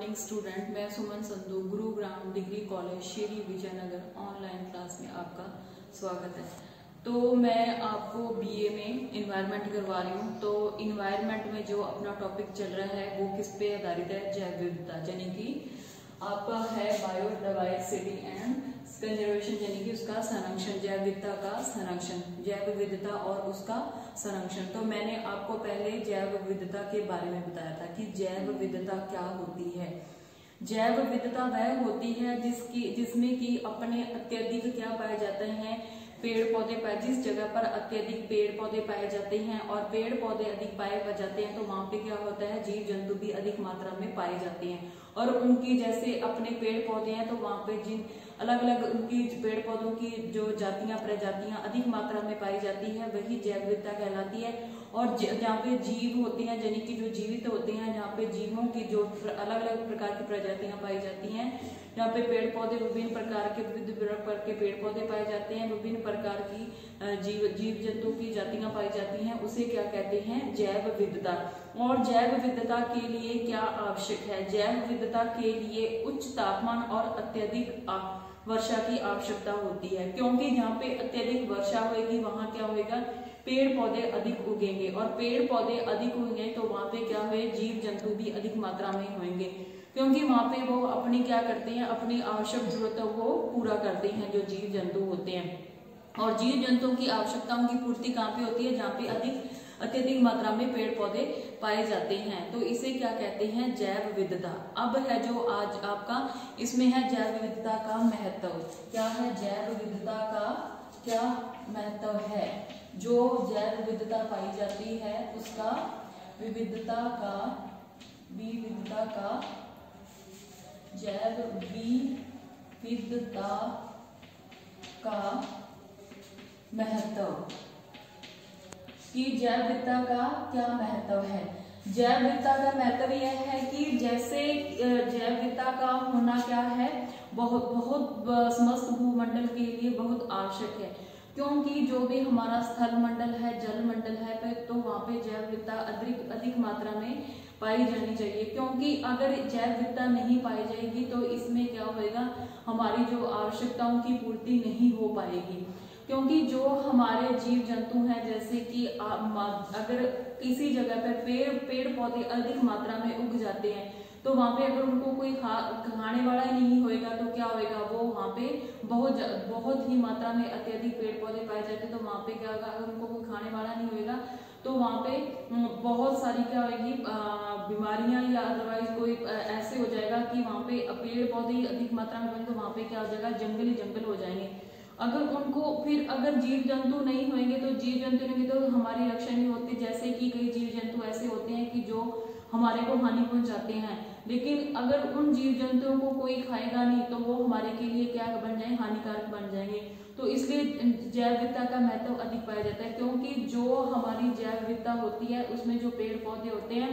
Morning student. मैं Suman Sandhu, Gurugram degree college Shri Vijaynagar online class में आपका स्वागत है। तो मैं आपको बीए में इन्वायरमेंट करवा रही हूँ। तो इन्वायरमेंट में जो अपना टॉपिक चल रहा है वो किस पे आधारित है? जैव विविधता, यानी कि आपका है बायोडाइवर्सिटी एंड कंजर्वेशन, यानी कि उसका संरक्षण, जैव विविधता का संरक्षण, जैव विविधता और उसका संरक्षण। तो मैंने आपको पहले जैव विविधता के बारे में बताया था कि जैव विविधता क्या होती है। जैव विविधता वह होती है जिसमें कि अपने अत्यधिक क्या पाए जाते हैं, पेड़ पौधे पाए, जिस जगह पर अत्यधिक पेड़ पौधे पाए जाते हैं और पेड़ पौधे अधिक पाए जाते हैं तो वहां पे क्या होता है, जीव जंतु भी अधिक मात्रा में पाए जाते हैं। और उनकी जैसे अपने पेड़ पौधे हैं तो वहां पे जिन अलग अलग उनकी पेड़ पौधों की जो जातियां प्रजातियां अधिक मात्रा में पाई जाती है वही जैव विविधता कहलाती है। और जहाँ पे जीव होते हैं, यानी कि जो जीवित होते हैं, जहाँ पे जीवों की जो अलग अलग प्रकार की प्रजातियां पाई जाती हैं, जहाँ पे पेड़ पौधे विभिन्न प्रकार के पेड़ पौधे पाए जाते हैं, विभिन्न प्रकार की जीव जंतु की जातियां पाई जाती हैं, उसे क्या कहते हैं? जैव विविधता। और जैव विविधता के लिए क्या आवश्यक है? जैव विविधता के लिए उच्च तापमान और अत्यधिक वर्षा की आवश्यकता होती है, क्योंकि जहाँ पे अत्यधिक वर्षा होगी वहां क्या होगा, पेड़ पौधे अधिक उगेंगे, और पेड़ पौधे अधिक उगेंगे तो वहां पे क्या हुए, जीव जंतु भी अधिक मात्रा में होंगे, क्योंकि वहां पे वो अपनी क्या करते हैं, अपनी आवश्यक जरूरतों को पूरा करते हैं जो जीव जंतु होते हैं। और जीव जंतुओं की आवश्यकताओं की पूर्ति कहाँ पे होती है? जहाँ पे अत्यधिक मात्रा में पेड़ पौधे पाए जाते हैं, तो इसे क्या कहते हैं? जैव विविधता। अब है जो आज आपका इसमें है जैव विविधता का महत्व। क्या है जैव विविधता का क्या महत्व है? जो जैव विविधता पाई जाती है उसका विविधता का जैव विविधता का महत्व, कि जैव विविधता का क्या महत्व है? जैव विविधता का महत्व यह है कि जैसे जैव विविधता का होना क्या है, बहुत समस्त भूमंडल के लिए बहुत आवश्यक है, क्योंकि जो भी हमारा स्थल मंडल है, जल मंडल है, तो वहाँ पे जैव विविधता अधिक मात्रा में पाई जानी चाहिए, क्योंकि अगर जैव विविधता नहीं पाई जाएगी तो इसमें क्या होएगा, हमारी जो आवश्यकताओं की पूर्ति नहीं हो पाएगी। क्योंकि जो हमारे जीव जंतु हैं, जैसे कि अगर किसी जगह पर पेड़ पौधे अधिक मात्रा में उग जाते हैं तो वहां पे अगर उनको कोई खाने वाला ही नहीं होएगा तो क्या होएगा, वो वहां पे बहुत ही मात्रा में अत्यधिक पेड़ पौधे पाए जाते हैं तो वहां पे क्या होगा, अगर उनको कोई खाने वाला नहीं होएगा तो वहां पे बहुत सारी क्या होगी, बीमारियां या अदरवाइज कोई ऐसे हो जाएगा कि वहां पे पेड़ पौधे अधिक मात्रा में बने तो वहां पे क्या हो जाएगा, जंगल ही जंगल हो जाएंगे। अगर जीव जंतु नहीं होंगे तो हमारी रक्षा नहीं होती। जैसे कि कई जीव जंतु ऐसे होते हैं कि जो हमारे को हानि पहुंचाते हैं, लेकिन अगर उन जीव जंतुओं को कोई खाएगा नहीं तो वो हमारे के लिए क्या बन जाएंगे, हानिकारक बन जाएंगे। तो इसलिए जैव विविधता का महत्व अधिक पाया जाता है, क्योंकि जो हमारी जैव विविधता होती है उसमें जो पेड़ पौधे होते हैं,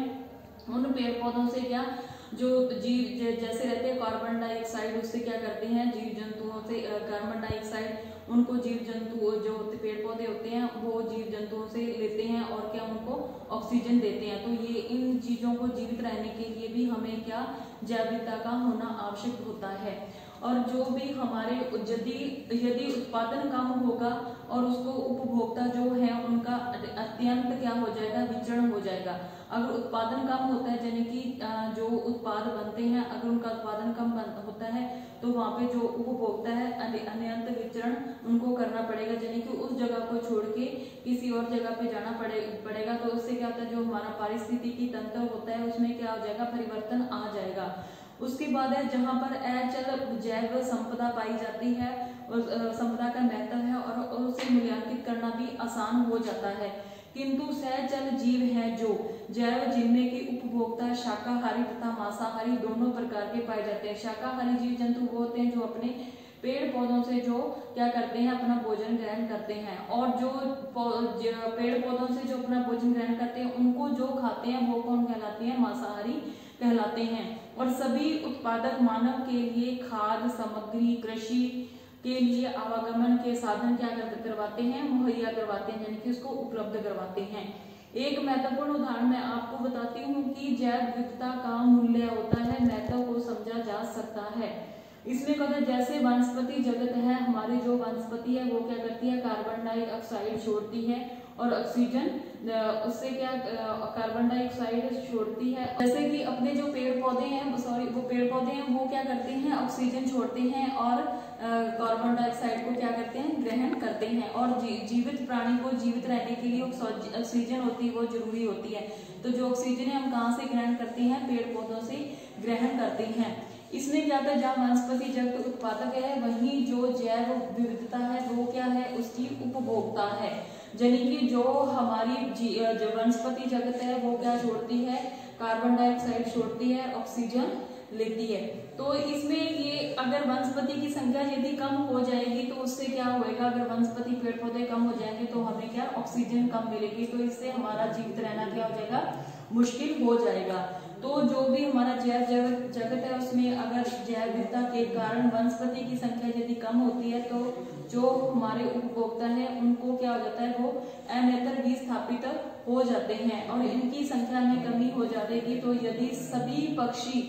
उन पेड़ पौधों से क्या जो जीव जैसे रहते हैं कार्बन डाइऑक्साइड, उससे क्या करते हैं, जीव जंतुओं से कार्बन डाइऑक्साइड उनको जीव जंतु जो पेड़ पौधे होते हैं वो जीव जंतुओं से लेते हैं और क्या उनको ऑक्सीजन देते हैं। तो ये इन चीजों को जीवित रहने के लिए भी हमें क्या जैव विविधता का होना आवश्यक होता है। और जो भी हमारे यदि उत्पादन कम होगा और उसको उपभोक्ता जो है उनका अत्यंत क्या हो जाएगा, विचरण हो जाएगा। अगर उत्पादन कम होता है, यानी कि जो उत्पाद बनते हैं अगर उनका उत्पादन कम होता है तो वहाँ पे जो उपभोक्ता है अत्यंत विचरण उनको करना पड़ेगा, यानी कि उस जगह को छोड़ के किसी और जगह पे जाना पड़ेगा। तो उससे क्या होता है, जो हमारा पारिस्थितिकी तंत्र होता है उसमें क्या हो जाएगा, परिवर्तन आ जाएगा। उसके बाद है जहाँ पर अचल जैव संपदा पाई जाती है और संपदा का महत्व है और उसे मूल्यांकित करना भी आसान हो जाता है, किंतु सहचल जीव हैं जो जैव जिनमें की उपभोक्ता शाकाहारी तथा मांसाहारी दोनों प्रकार के पाए जाते हैं। शाकाहारी जीव जंतु वो होते हैं जो अपने पेड़ पौधों से जो क्या करते हैं, अपना भोजन ग्रहण करते हैं, और जो पेड़ पौधों से जो अपना भोजन ग्रहण करते हैं उनको जो खाते हैं वो कौन कहलाते हैं, मांसाहारी कहलाते हैं। और सभी उत्पादक मानव के लिए खाद्य सामग्री, कृषि के लिए आवागमन के साधन क्या करवाते हैं, मुहैया करवाते हैं, यानी कि उसको उपलब्ध करवाते हैं। एक महत्वपूर्ण उदाहरण मैं आपको बताती हूँ कि जैव विविधता का मूल्य होता है, महत्व इसमें कहते हैं जैसे वनस्पति जगत है, हमारी जो वनस्पति है वो क्या करती है, कार्बन डाइऑक्साइड छोड़ती है और ऑक्सीजन उससे क्या कार्बन डाइऑक्साइड छोड़ती है। जैसे कि अपने जो पेड़ पौधे हैं वो पेड़ पौधे हैं वो क्या करते हैं, ऑक्सीजन छोड़ते हैं और कार्बन डाइऑक्साइड को क्या करते हैं, ग्रहण करते हैं। और जीवित प्राणी को जीवित रहने के लिए ऑक्सीजन होती है वो जरूरी होती है। तो जो ऑक्सीजन है हम कहाँ से ग्रहण करते हैं, पेड़ पौधों से ग्रहण करते हैं। इसमें क्या होता है, जहाँ वनस्पति जगत उत्पादक है वहीं जो जैव विविधता है वो क्या है, उसकी उपभोक्ता है। यानी कि जो हमारी जो वनस्पति जगत है वो क्या छोड़ती है, कार्बन डाइऑक्साइड छोड़ती है, ऑक्सीजन लेती है। तो इसमें ये अगर वनस्पति की संख्या यदि कम हो जाएगी तो उससे क्या होएगा, अगर वनस्पति पेड़ पौधे कम हो जाएंगे तो हमें क्या ऑक्सीजन कम मिलेगी, तो इससे हमारा जीवित रहना क्या हो जाएगा, मुश्किल हो जाएगा। तो जो भी हमारा जैव जगत है उसमें अगर जैव विविधता के कारण वनस्पति की संख्या यदि कम होती है तो जो हमारे उपभोक्ता है उनको क्या हो जाता है, वो अनियंत्रित विस्थापित हो जाते हैं और इनकी संख्या में कमी हो जाएगी। तो यदि सभी पक्षी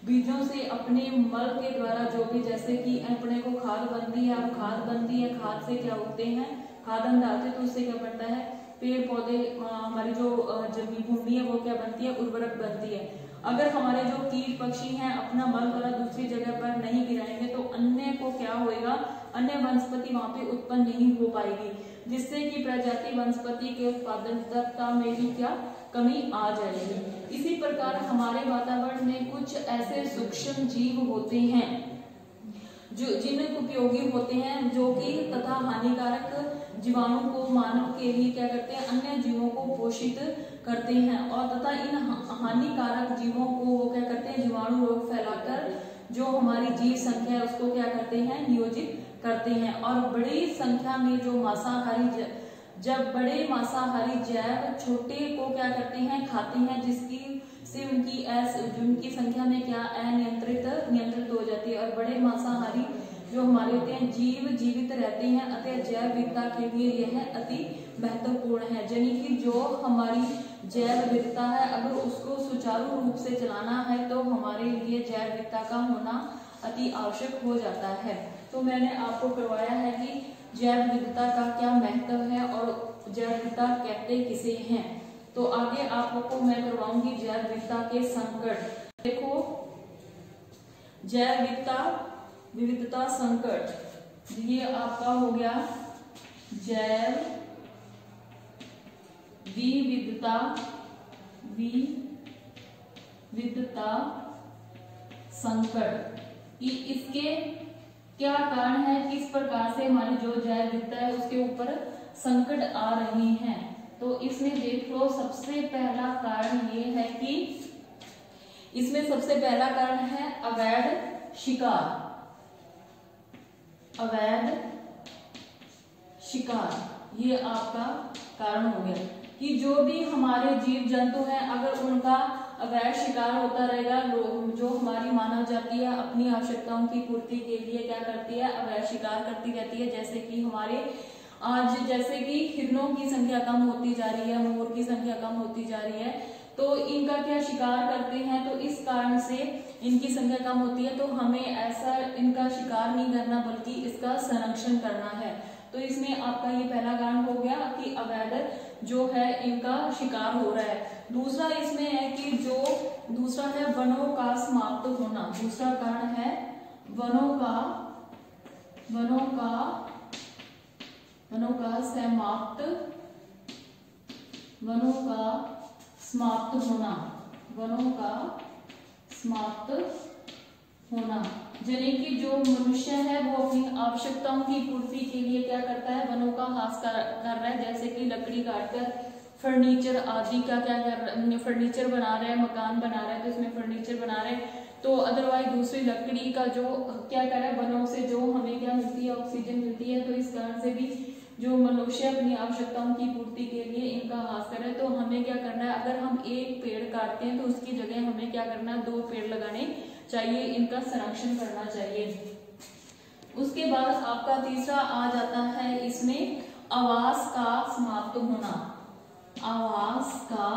बीजों से अपने मल के द्वारा जो भी, जैसे कि अपने को खाद बनती है, अब खाद बनती है, खाद से क्या उगते हैं, खाद हम डालते हैं तो उससे क्या बनता है, पेड़ पौधे, हमारी जो जमीन भूमि है वो क्या बनती है, उर्वरक बनती है। अगर हमारे जो कीट पक्षी हैं अपना मल द्वारा दूसरी जगह पर नहीं गिराएंगे तो अन्य को क्या होएगा, अन्य वनस्पति वहां पे उत्पन्न नहीं हो पाएगी, जिससे कि प्रजाति वनस्पति के उत्पादकता में भी क्या कमी आ जाएगी। इसी प्रकार हमारे वातावरण में कुछ ऐसे सूक्ष्म जीव होते हैं जो जिन उपयोगी होते हैं, जो कि तथा हानिकारक जीवाणु को मानव के लिए क्या करते हैं, अन्य जीवों को पोषित करते हैं और तथा इन हानिकारक जीवों को वो क्या करते हैं, जीवाणु रोग फैलाकर जो हमारी जीव संख्या है उसको क्या करते हैं, नियोजित करते हैं। और बड़ी संख्या में जो मांसाहारी, जब बड़े मांसाहारी जैव छोटे को क्या करते हैं, खाते हैं, जिसकी से उनकी संख्या में क्या नियंत्रित हो जाती है। और बड़े मांसाहारी जो हमारे होते हैं जीव जीवित रहते हैं, अतः जैव विविधता के लिए यह अति महत्वपूर्ण है। यानी कि जो हमारी जैव विविधता है अगर उसको सुचारू रूप से चलाना है तो हमारे लिए जैव विविधता का होना अति आवश्यक हो जाता है। तो मैंने आपको करवाया है कि जैव विविधता का क्या महत्व है और जैव विविधता कहते किसे हैं। तो आगे आपको मैं करवाऊंगी जैव विविधता के संकट। देखो, जैव विविधता संकट, ये आपका हो गया जैव विविधता संकट कि इसके क्या कारण है, किस प्रकार से हमारी जो जैव विविधता है उसके ऊपर संकट आ रही हैं। तो इसमें देख लो, सबसे पहला कारण ये है कि इसमें सबसे पहला कारण है अवैध शिकार। ये आपका कारण हो गया कि जो भी हमारे जीव जंतु हैं अगर उनका अवैध शिकार होता रहेगा, जो हमारी मानव जाति है अपनी आवश्यकताओं की पूर्ति के लिए क्या करती है, अवैध शिकार करती रहती है। जैसे कि हमारे आज जैसे कि हिरणों की संख्या कम होती जा रही है, मोर की संख्या कम होती जा रही है, तो इनका क्या शिकार करते हैं, तो इस कारण से इनकी संख्या कम होती है। तो हमें ऐसा इनका शिकार नहीं करना बल्कि इसका संरक्षण करना है। तो इसमें आपका ये पहला कारण हो गया कि अवैध जो है इनका शिकार हो रहा है। दूसरा इसमें है कि जो दूसरा है वनों का समाप्त होना। दूसरा कारण है वनों का समाप्त होना। यानी कि जो मनुष्य है वो अपनी आवश्यकताओं की पूर्ति के लिए क्या करता है, वनों का ह्रास कर रहा है। जैसे कि लकड़ी काटकर फर्नीचर आदि का क्या कर रहा है, फर्नीचर बना रहे हैं, मकान बना रहे हैं, तो इसमें फर्नीचर बना रहे हैं। तो अदरवाइज दूसरी लकड़ी का जो क्या कर रहा है, वनों से जो हमें क्या मिलती है, ऑक्सीजन मिलती है। तो इस कारण से भी जो मनुष्य अपनी आवश्यकताओं की पूर्ति के लिए इनका ह्रास करे। तो हमें क्या करना है, अगर हम एक पेड़ काटते हैं तो उसकी जगह हमें क्या करना है, 2 पेड़ लगाने चाहिए, इनका संरक्षण करना चाहिए। उसके बाद आपका तीसरा आ जाता है इसमें आवास का समाप्त होना। आवास का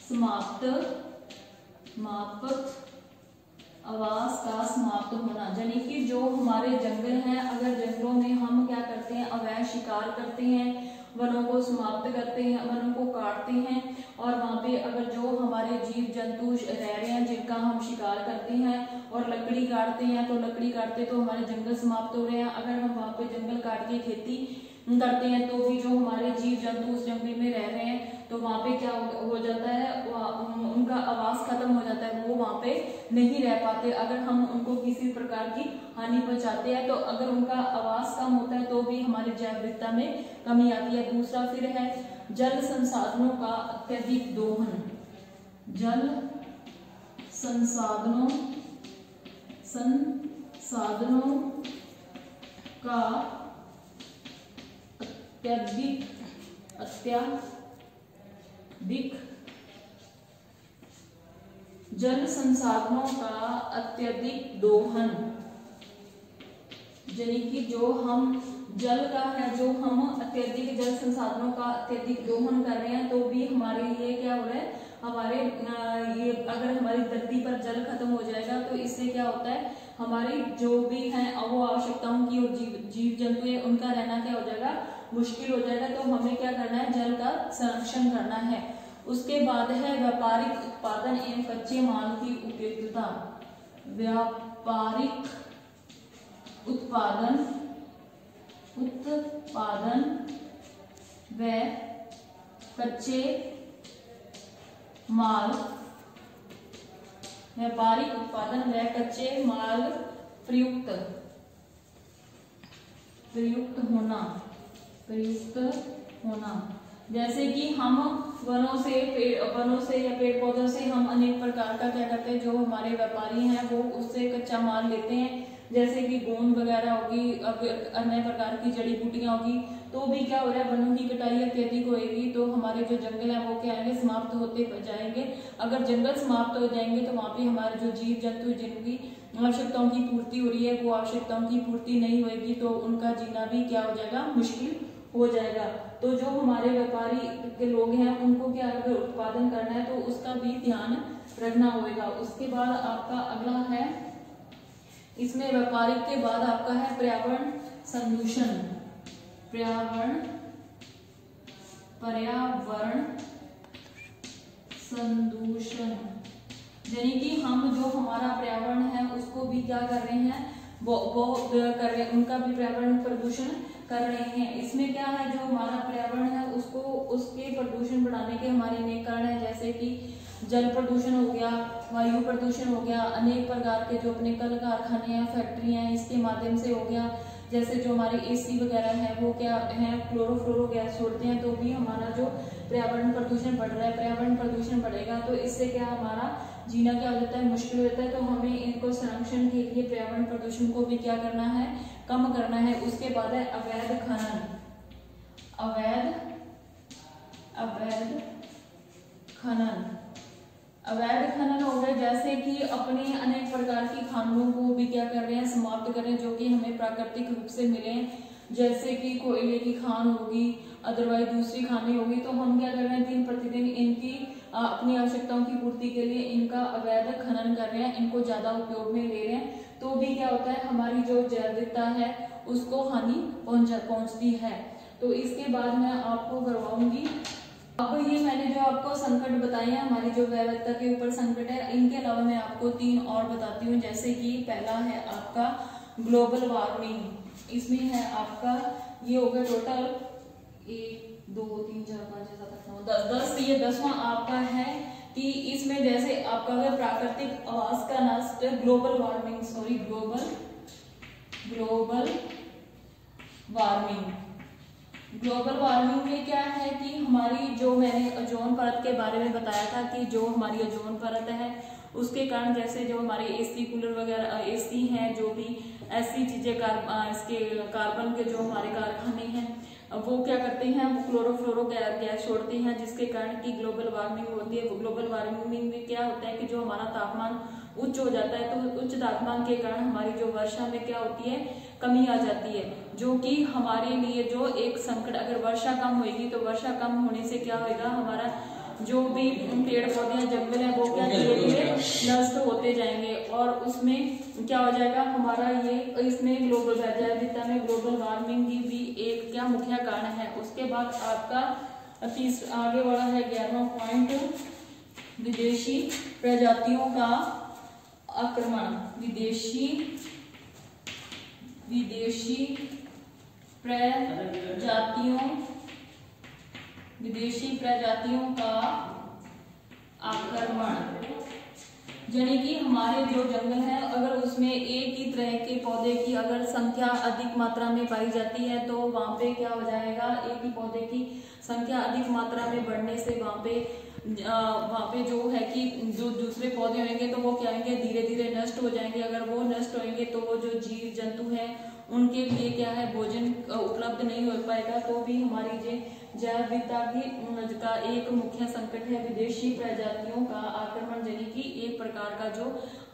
समाप्त आवास का समाप्त होना, यानी कि जो हमारे जंगल हैं, अगर जंगलों में हम क्या करते हैं, अवैध शिकार करते हैं, वनों को समाप्त करते हैं, वनों को काटते हैं, और वहाँ पे अगर जो हमारे जीव जंतु रह रहे हैं जिनका हम शिकार करते हैं और लकड़ी काटते हैं, तो लकड़ी काटते तो हमारे जंगल समाप्त हो रहे हैं। अगर हम वहाँ पे जंगल काट के खेती करते हैं तो भी जो हमारे जीव जंतु उस जंगल में रह रहे हैं तो वहाँ पे क्या हो जाता है, उनका आवास खत्म हो जाता है, वो वहाँ पे नहीं रह पाते। अगर हम उनको किसी प्रकार की हानि पहुंचाते हैं तो अगर उनका आवास कम होता है तो भी हमारी जैव विविधता में कमी आती है। दूसरा फिर है जल संसाधनों का अत्यधिक दोहन, जल संसाधनों का अत्यधिक जल संसाधनों का अत्यधिक दोहन, यानी कि जो हम जल का है, जो हम अत्यधिक जल संसाधनों का अत्यधिक दोहन कर रहे हैं तो भी हमारे लिए क्या हो रहा है, हमारे ये अगर हमारी धरती पर जल खत्म हो जाएगा तो इससे क्या होता है, हमारी जो भी है वो आवश्यकताओं की और जीव जंतु है उनका रहना क्या हो जाएगा, मुश्किल हो जाएगा। तो हमें क्या करना है, जल का संरक्षण करना है। उसके बाद है व्यापारिक उत्पादन एवं कच्चे माल की उपयुक्तता, व्यापारिक उत्पादन व कच्चे माल, व्यापारिक उत्पादन व कच्चे माल प्रयुक्त होना, जैसे कि हम वनों से या पेड़ पौधों से हम अनेक प्रकार का क्या करते हैं, जो हमारे व्यापारी हैं वो उससे कच्चा माल लेते हैं, जैसे कि गोंद वगैरह होगी, अन्य प्रकार की जड़ी बूटियां होगी। तो भी क्या हो रहा है, वनों की कटाई अत्यधिक होगी तो हमारे जो जंगल है वो क्या आएंगे, समाप्त होते जाएंगे। अगर जंगल समाप्त हो जाएंगे तो वहाँ पे हमारे जो जीव जंतु जिनकी आवश्यकताओं की पूर्ति हो रही है वो आवश्यकताओं की पूर्ति नहीं होगी तो उनका जीना भी क्या हो जाएगा, मुश्किल हो जाएगा। तो जो हमारे व्यापारी के लोग हैं उनको क्या अगर उत्पादन करना है तो उसका भी ध्यान रखना होगा। उसके बाद आपका अगला है, इसमें व्यापारिक के बाद आपका है पर्यावरण संदूषण, पर्यावरण संदूषण, यानी कि हम जो हमारा पर्यावरण है उसको भी क्या कर रहे हैं, वो कर रहे हैं, उनका भी पर्यावरण प्रदूषण कर रहे हैं। इसमें क्या है, जो हमारा पर्यावरण है उसको उसके प्रदूषण बढ़ाने के हमारे अनेक कारण है, जैसे कि जल प्रदूषण हो गया, वायु प्रदूषण हो गया, अनेक प्रकार के जो अपने कल कारखाने हैं, फैक्ट्रियां हैं, इसके माध्यम से हो गया। जैसे जो हमारे एसी वगैरह है वो क्या है, क्लोरोफ्लोरो गैस छोड़ते हैं तो भी हमारा जो पर्यावरण प्रदूषण बढ़ रहा है, पर्यावरण प्रदूषण बढ़ेगा तो इससे क्या हमारा जीना क्या हो जाता है, मुश्किल हो जाता है। तो हमें इनको संरक्षण के लिए पर्यावरण प्रदूषण को भी क्या करना है, कम करना है। उसके बाद है अवैध खनन, अवैध खनन हो गए, जैसे कि अपने अनेक प्रकार की खानों को भी क्या कर रहे हैं, समाप्त कर रहे हैं, जो कि हमें प्राकृतिक रूप से मिले हैं, जैसे कि कोयले की खान होगी, अदरवाइज दूसरी खानें होगी। तो हम क्या कर रहे हैं, दिन प्रतिदिन इनकी अपनी आवश्यकताओं की पूर्ति के लिए इनका अवैध खनन कर रहे हैं, इनको ज्यादा उपयोग में ले रहे हैं। तो भी क्या होता है, हमारी जो जैव विविधता है उसको हानि पहुंचती है। तो इसके बाद मैं आपको करवाऊंगी, अब ये मैंने जो आपको संकट बताए हैं, हमारी जो जैव विविधता के ऊपर संकट है, इनके अलावा मैं आपको 3 और बताती हूँ। जैसे कि पहला है आपका ग्लोबल वार्मिंग, इसमें है आपका ये हो गया टोटल 1 2 3 4 5 6 7 8 9 10, ये 10वां आपका है कि इसमें जैसे आपका अगर प्राकृतिक आवास का नष्ट, ग्लोबल वार्मिंग में क्या है कि हमारी जो मैंने ओजोन परत के बारे में बताया था कि जो हमारी ओजोन परत है उसके कारण, जैसे जो हमारे एसी कूलर वगैरह एसी हैं, जो भी ऐसी चीजें इसके कार्बन के जो हमारे कारखाने हैं वो क्या करते हैं, वो क्लोरोफ्लोरो गैस छोड़ते हैं, जिसके कारण की ग्लोबल वार्मिंग होती है। ग्लोबल वार्मिंग में क्या होता है कि जो हमारा तापमान उच्च हो जाता है, तो उच्च तापमान के कारण हमारी जो वर्षा में क्या होती है, कमी आ जाती है, जो कि हमारे लिए जो एक संकट, अगर वर्षा कम होगी तो वर्षा कम होने से क्या होगा, हमारा जो भी पेड़ पौधे जंगल है वो क्या धीरे धीरे नष्ट होते होते जाएंगे और उसमें क्या हो जाएगा हमारा ये, इसमें ग्लोबल जैव विविधता में ग्लोबल वार्मिंग की भी एक क्या मुख्य कारण है। उसके बाद आपका आगे बढ़ा है 11वां पॉइंट, विदेशी प्रजातियों का आक्रमण। विदेशी प्रजातियों का आक्रमण, यानी कि हमारे जो जंगल है अगर उसमें एक ही तरह के पौधे की अगर संख्या अधिक मात्रा में पाई जाती है तो वहां पे क्या हो जाएगा, एक ही पौधे की संख्या अधिक मात्रा में बढ़ने से वहां पे जो है कि जो दूसरे पौधे होंगे तो वो क्या होंगे, धीरे धीरे नष्ट हो जाएंगे। अगर वो नष्ट होंगे तो वो जो जीव जंतु है उनके लिए क्या है, भोजन उपलब्ध नहीं हो पाएगा। तो भी हमारी जैव विविधता का एक मुख्य संकट है विदेशी प्रजातियों का आक्रमण, यानी कि एक प्रकार का जो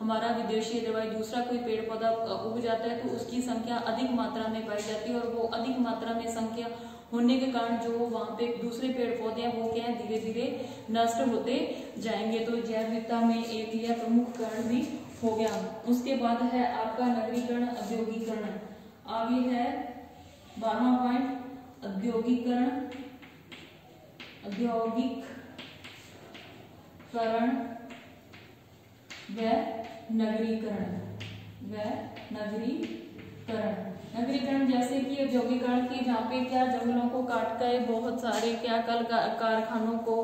हमारा विदेशी दवाई दूसरा कोई पेड़ पौधा उग जाता है तो उसकी संख्या अधिक मात्रा में पाई जाती है और वो अधिक मात्रा में संख्या होने के कारण जो वहां पे दूसरे पेड़ पौधे हैं वो क्या है, धीरे धीरे नष्ट होते जाएंगे। तो जैव विविधता में एक यह प्रमुख कारण भी हो गया। उसके बाद है आपका नगरीकरण, औद्योगिकरण। आगे है 12वां पॉइंट, औद्योगिकरण, औद्योगिकरण व नगरीकरण। नगरीकरण जैसे कि औद्योगिकरण की जहाँ पे क्या जंगलों को काट कर बहुत सारे क्या कल कारखानों को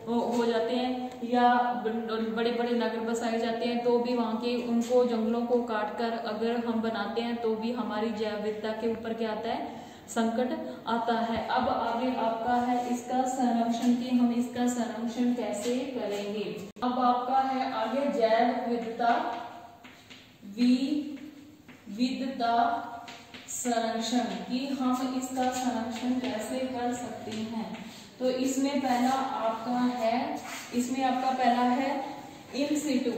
हो जाते हैं या बड़े बड़े नगर बसाए जाते हैं तो भी वहाँ के उनको जंगलों को काट कर अगर हम बनाते हैं तो भी हमारी जैव विविधता के ऊपर क्या आता है, संकट आता है। अब आगे आपका है इसका संरक्षण की हम इसका संरक्षण कैसे करेंगे। अब आपका है आगे जैव विविधता संरक्षण की हम इसका संरक्षण कैसे कर सकते हैं। तो इसमें पहला आपका है, इसमें आपका पहला है इन सिटू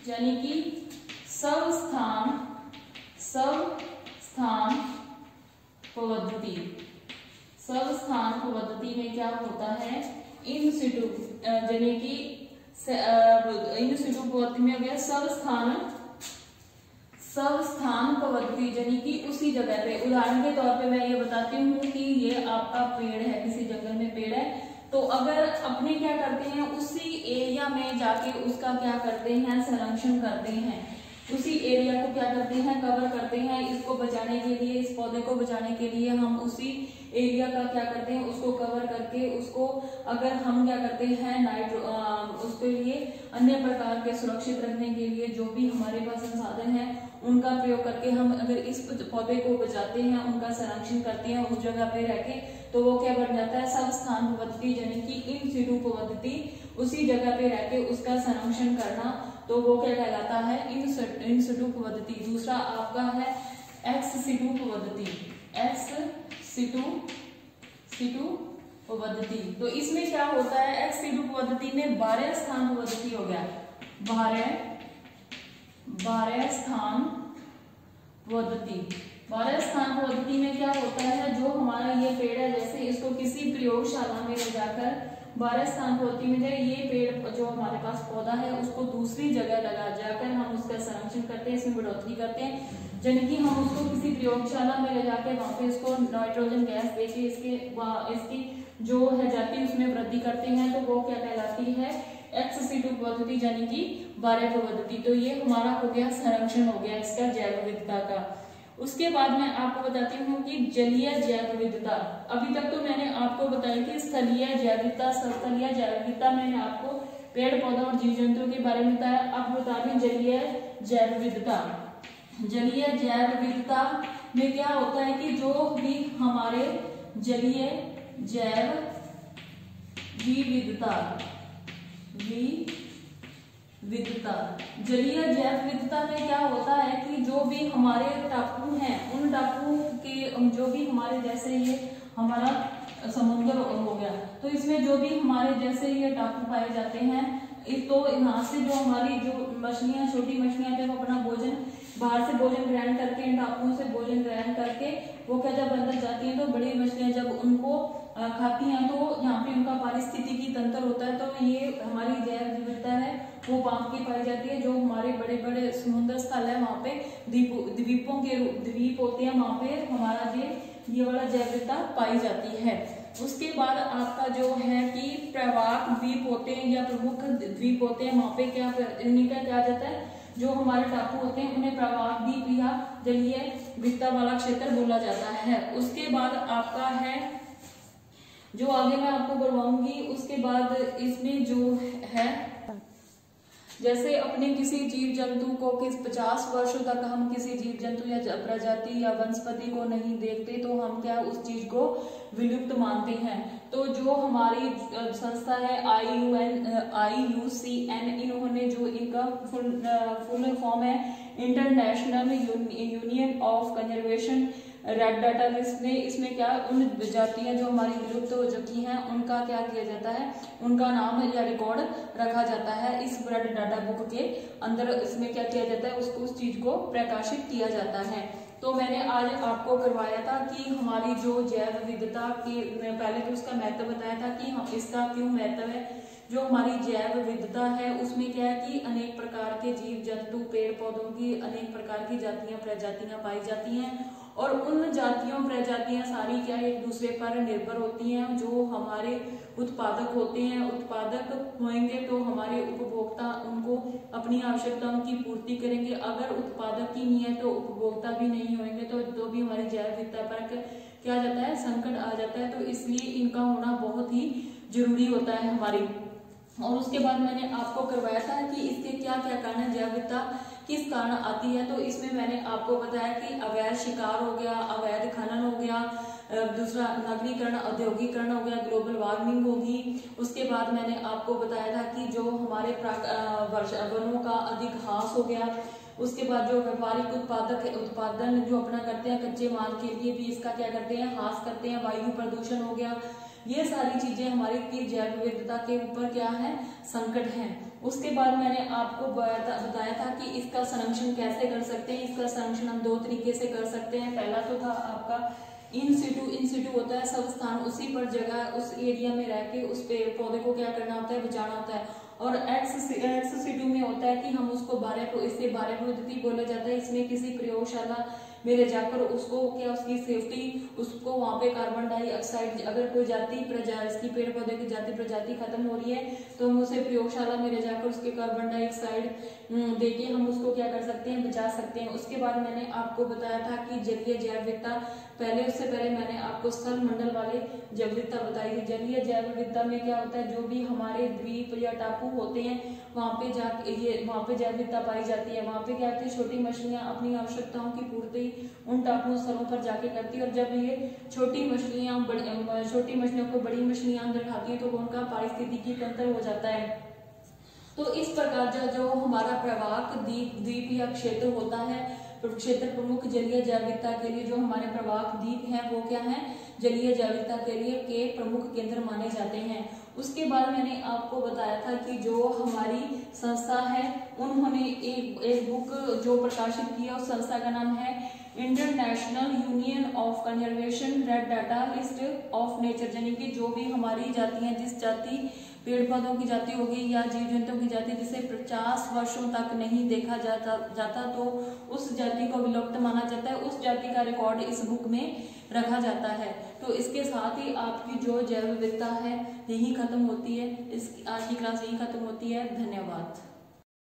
यानी कि स्वस्थान पद्धति में क्या होता है, इन सिटू यानी कि इन सिटू पद्धति में हो गया स्वस्थान पद्धति, यानी कि उसी जगह पे। उदाहरण के तौर पे मैं ये बताती हूँ कि ये आपका पेड़ है, किसी जंगल में पेड़ है तो अगर अपने क्या करते हैं उसी एरिया में जाके उसका क्या करते हैं, संरक्षण करते हैं, उसी एरिया को क्या करते हैं, कवर करते हैं। इसको बचाने के लिए, इस पौधे को बचाने के लिए हम उसी एरिया का क्या करते हैं, उसको कवर करके उसको अगर हम क्या करते हैं उसके लिए अन्य प्रकार के सुरक्षित रखने के लिए जो भी हमारे पास संसाधन है उनका प्रयोग करके हम अगर इस पौधे को बचाते हैं, उनका संरक्षण करते हैं उस जगह पे रह के, तो वो क्या बन जाता है, स्वस्थान पद्धति, यानी कि इन सिटू पद्धति, उसी जगह पे रह के उसका संरक्षण करना, तो वो क्या कहलाता है, इन सिटू पद्धति। दूसरा आपका है एक्स सिटू पद्धति। तो इसमें क्या होता है, एक्स सिटू पद्धति में 12 स्थान पद्धति हो गया, 12 स्थान पद्धति में क्या होता है, जो हमारा ये पेड़ है जैसे इसको किसी प्रयोगशाला में ले जाकर 12 स्थान पद्धति में ये पेड़ जो हमारे पास पौधा है उसको दूसरी जगह लगा जाकर हम उसका संरक्षण करते हैं, इसमें बढ़ोतरी करते हैं, यानी कि हम उसको किसी प्रयोगशाला में ले जाकर वहां पे इसको नाइट्रोजन गैस देके इसकी जो है जाति उसमें वृद्धि करते हैं, तो वो क्या कहलाती है, एक्स सिटू पद्धति, यानी कि 12 पद्धति। तो ये हमारा हो गया संरक्षण, हो गया इसका जैव विविधता का। उसके बाद मैं आपको बताती हूँ कि जलीय जैव विविधता। अभी तक तो मैंने आपको बताया कि स्थलीय जैव विविधता, स्थलीय जैव विविधता मैंने आपको पेड़ पौधा और जीव जंतुओं के बारे में बताया। अब बता रहे जलीय जैव विविधता। जलीय जैव विविधता में क्या होता है कि जो भी हमारे जलीय जैव विविधता जलीय जैव विविधता में क्या होता है कि जो भी हमारे टापू हैं उन टापू के जो भी हमारे जैसे ये हमारा समुद्र हो गया, तो इसमें जो भी हमारे जैसे ये टापू पाए जाते हैं, तो यहाँ से जो हमारी जो मछलियां, छोटी मछलियां थे वो अपना भोजन बाहर से भोजन ग्रहण करके, इन टापुओं से भोजन ग्रहण करके वो क्या जब अंदर जाती हैं तो बड़ी मछलियां जब उनको खाती हैं तो यहाँ पे उनका पारिस्थितिकी तंत्र होता है, तो ये हमारी जैव विविधता है वो बांध के पाई जाती है। जो हमारे बड़े बड़े समुद्र स्थल है वहाँ पे द्वीपों के द्वीप होते हैं, वहाँ पे हमारा ये वाला जैव विविधता पाई जाती है। उसके बाद आपका जो है कि प्रवाक द्वीप होते हैं या प्रमुख द्वीप होते हैं, वहाँ पे क्या इनका क्या जाता है, जो हमारे टापू होते हैं उन्हें प्रवाक द्वीप या जलीय विविधता वाला क्षेत्र बोला जाता है। उसके बाद आपका है जो आगे मैं आपको करवाऊंगी, उसके बाद इसमें जो है जैसे अपने किसी जीव जंतु को 50 वर्षों तक हम किसी जीव जंतु या प्रजाति या वनस्पति को नहीं देखते तो हम क्या उस चीज को विलुप्त मानते हैं। तो जो हमारी संस्था है IUCN, इन्होंने जो इनका फुल फॉर्म है international union of conservation red data list ने, इसमें क्या उन जातियां जो हमारी विलुप्त हो चुकी हैं उनका क्या किया जाता है, उनका नाम या रिकॉर्ड रखा जाता है इस रेड डाटा बुक के अंदर। इसमें क्या किया जाता है, उसको उस चीज को प्रकाशित किया जाता है। तो मैंने आज आपको करवाया था कि हमारी जो जैव विविधता के पहले तो उसका महत्व बताया था कि हम इसका क्यों महत्व है। जो हमारी जैव विविधता है उसमें क्या है कि अनेक प्रकार के जीव जंतु पेड़ पौधों की अनेक प्रकार की जातियां प्रजातियां पाई जाती हैं और उन जातियों प्रजातियां सारी क्या एक दूसरे पर निर्भर होती हैं। जो हमारे उत्पादक होते हैं, उत्पादक होंगे तो हमारे उपभोक्ता उनको अपनी आवश्यकताओं की पूर्ति करेंगे। अगर उत्पादक ही नहीं है तो उपभोक्ता भी नहीं होंगे तो भी हमारी जैव विविधता पर क्या जाता है, संकट आ जाता है। तो इसलिए इनका होना बहुत ही जरूरी होता है हमारी। और उसके बाद मैंने आपको करवाया था कि इसके क्या क्या कारण है, जैव विविधता किस कारण आती है। तो इसमें मैंने आपको बताया कि अवैध शिकार हो गया, अवैध खनन हो गया, दूसरा नगरीकरण औद्योगिकरण हो गया, ग्लोबल वार्मिंग होगी। उसके बाद मैंने आपको बताया था कि जो हमारे वनों का अधिक ह्रास हो गया। उसके बाद जो व्यापारिक उत्पादन जो अपना करते हैं कच्चे माल के लिए भी इसका क्या करते हैं, ह्रास करते हैं। वायु प्रदूषण हो गया, ये सारी चीजें हमारी की जैव विविधता के ऊपर क्या है, संकट है। उसके बाद मैंने आपको बताया था कि इसका संरक्षण कैसे कर सकते हैं। इसका संरक्षण हम 2 तरीके से कर सकते हैं। पहला तो था आपका इन सिटू होता है, सब स्थान उसी पर जगह उस एरिया में रह के उस पेड़ पौधे को क्या करना होता है, बचाना होता है। और एक्स सिटू में होता है कि हम उसको इससे बारे पद्धति बोला जाता है। इसमें किसी प्रयोगशाला में ले जाकर उसको क्या उसकी सेफ्टी, उसको वहाँ पे कार्बन डाइऑक्साइड अगर कोई जाति इसकी पेड़ पौधे की जाति प्रजाति खत्म हो रही है तो हम उसे प्रयोगशाला में ले जाकर उसके कार्बन डाइऑक्साइड देके हम उसको क्या कर सकते हैं, बचा सकते हैं। उसके बाद मैंने आपको बताया था कि जलीय जैव विविधता, उससे पहले मैंने आपको स्थल मंडल वाले जैव विविधता बताई थी। जलीय जैव विविधता में क्या होता है, जो भी हमारे द्वीप या टापू होते हैं वहाँ पे जैव विविधता पाई जाती है। वहाँ पे क्या होती है, छोटी मछलियाँ अपनी आवश्यकताओं की पूर्ति उन टापू स्थलों पर जाके करती है। और जब ये छोटी मछलियाँ को बड़ी मछलियाँ अंदर खाती है तो उनका पारिस्थितिकी तंत्र हो जाता है। तो इस प्रकार जो हमारा प्रवाक द्वीप या क्षेत्र होता है, क्षेत्र प्रमुख जलीय जैव विविधता के लिए जो हमारे प्रवाक द्वीप हैं वो क्या है, जलीय जैव विविधता के लिए के प्रमुख केंद्र माने जाते हैं। उसके बाद मैंने आपको बताया था कि जो हमारी संस्था है उन्होंने एक बुक जो प्रकाशित की है, उस संस्था का नाम है international union of conservation red data list of nature. यानी कि जो भी हमारी जातियां, जिस जाति पेड़ पौधों की जाति होगी या जीव जंतुओं की जाति जिसे 50 वर्षों तक नहीं देखा जाता तो उस जाति को विलुप्त माना जाता है। उस जाति का रिकॉर्ड इस बुक में रखा जाता है। तो इसके साथ ही आपकी जो जैव विविधता है यही खत्म होती है। आज की क्लास यही खत्म होती है। धन्यवाद।